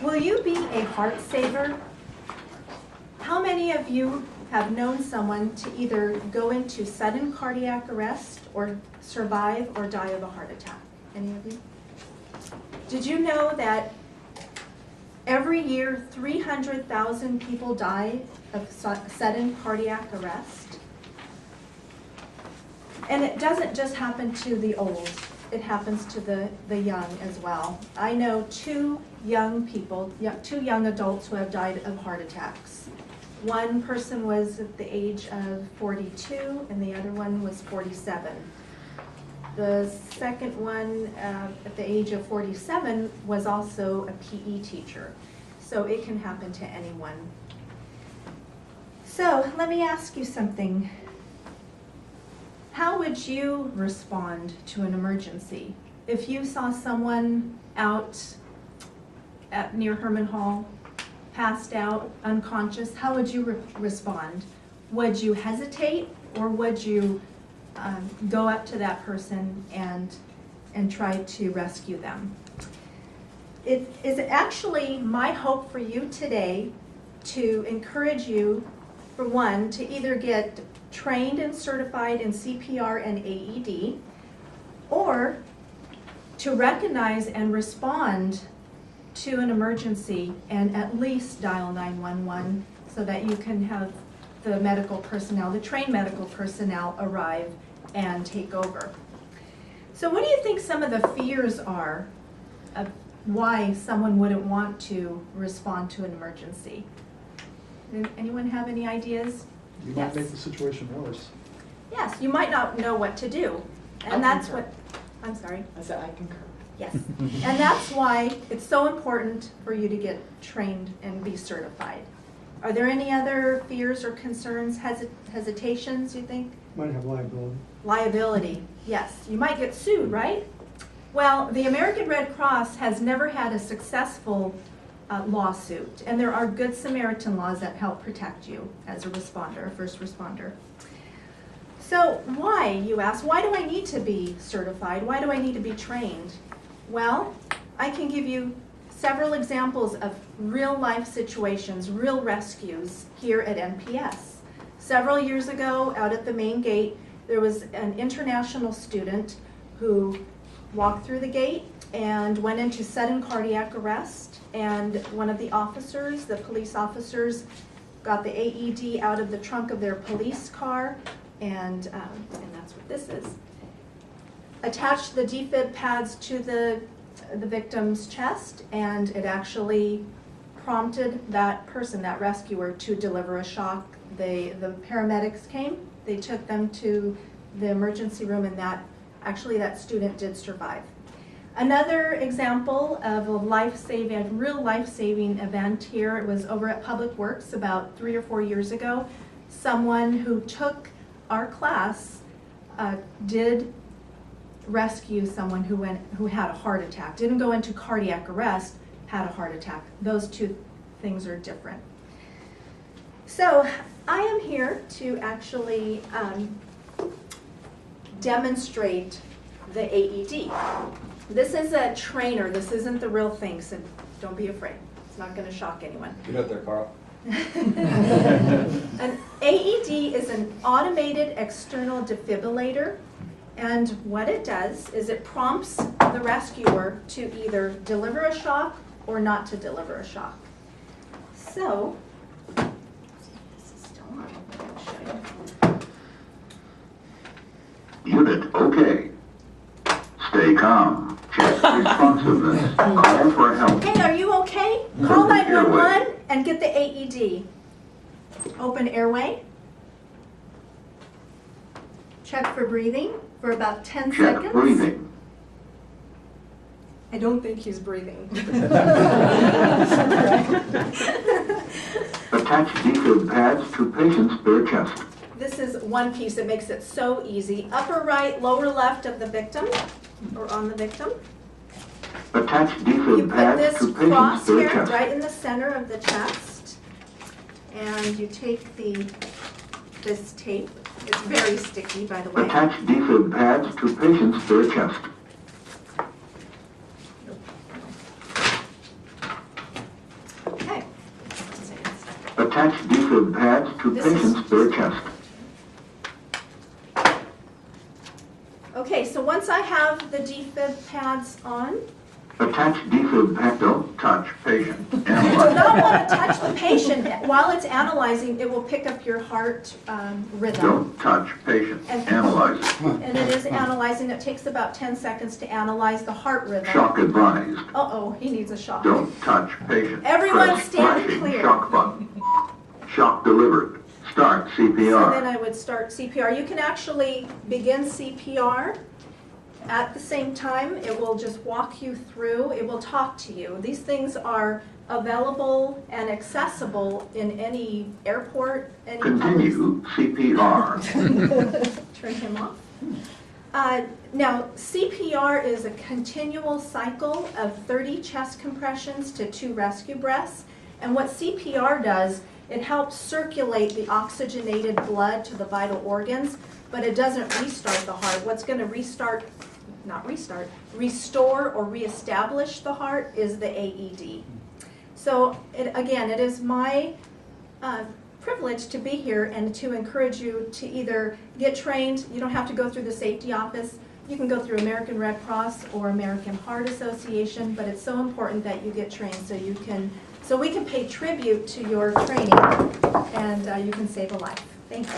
Will you be a heart saver? How many of you have known someone to either go into sudden cardiac arrest or survive or die of a heart attack? Any of you? Did you know that every year 300,000 people die of sudden cardiac arrest? And it doesn't just happen to the old. It happens to the young as well. I know two young adults who have died of heart attacks. One person was at the age of 42 and the other one was 47. The second one at the age of 47 was also a PE teacher. So it can happen to anyone. So let me ask you something. How would you respond to an emergency? If you saw someone out near Herman Hall, passed out, unconscious, how would you respond? Would you hesitate, or would you go up to that person and try to rescue them? It is actually my hope for you today to encourage you, for one, to either get trained and certified in CPR and AED, or to recognize and respond to an emergency and at least dial 911 so that you can have the medical personnel, the trained medical personnel, arrive and take over. So what do you think some of the fears are of why someone wouldn't want to respond to an emergency? Anyone have any ideas? You might make the situation worse. Yes, you might not know what to do. And that's what, I'm sorry. I said I concur. Yes, and that's why it's so important for you to get trained and be certified. Are there any other fears or concerns, hesitations, you think? Might have liability. Liability, yes. You might get sued, right? Well, the American Red Cross has never had a successful lawsuit, and there are Good Samaritan laws that help protect you as a responder, a first responder. So why, you ask, why do I need to be certified? Why do I need to be trained? Well, I can give you several examples of real life situations, real rescues here at NPS. Several years ago, out at the main gate, there was an international student who walked through the gate and went into sudden cardiac arrest, and one of the officers, the police officers, got the AED out of the trunk of their police car, and that's what this is. Attached the defib pads to the victim's chest, and it actually prompted that person, that rescuer, to deliver a shock. The paramedics came, they took them to the emergency room, and that student did survive. Another example of a real life-saving event here, it was over at Public Works about 3 or 4 years ago. Someone who took our class did rescue someone who had a heart attack. Didn't go into cardiac arrest, had a heart attack. Those two things are different. So I am here to actually demonstrate the AED. This is a trainer. This isn't the real thing, so don't be afraid. It's not going to shock anyone. Get out there, Carl. An AED is an automated external defibrillator, and what it does is it prompts the rescuer to either deliver a shock or not to deliver a shock. So, this is still on. I'll show you. Unit okay. Stay calm. Check responsiveness. Call for help. Hey, are you okay? Call 911 and get the AED. Open airway. Check for breathing for about 10 Check seconds. breathing. I don't think he's breathing. Attach defib pads to patient's bare chest. This is one piece that makes it so easy. Upper right, lower left of the victim, or on the victim. Attach You defib put pads this to cross patient's bare here, chest. right in the center of the chest, and you take this tape. It's very sticky, by the way. Attach defib pads to patient's bare chest. Attach defib pads to This is- patient's bare chest. Okay, so once I have the defib pads on, Attach defib pad. Don't touch patient. you do Analyze. not want to touch the patient. While it's analyzing, it will pick up your heart rhythm. Don't touch patient. And- Analyze. And it is analyzing. It takes about 10 seconds to analyze the heart rhythm. Shock advised. Uh-oh, he needs a shock. Don't touch patient. Everyone Press stand flashing clear. shock button. Shock delivered. Start So then CPR. I would start CPR. You can actually begin CPR at the same time. It will just walk you through. It will talk to you. These things are available and accessible in any airport, any public. Continue CPR. Turn him off. Now, CPR is a continual cycle of 30 chest compressions to 2 rescue breaths. And what CPR does, it helps circulate the oxygenated blood to the vital organs, but it doesn't restart the heart. What's going to restore or reestablish the heart is the AED. So again, it is my privilege to be here and to encourage you to either get trained. You don't have to go through the safety office. You can go through American Red Cross or American Heart Association, but it's so important that you get trained so we can pay tribute to your training and you can save a life. Thank you.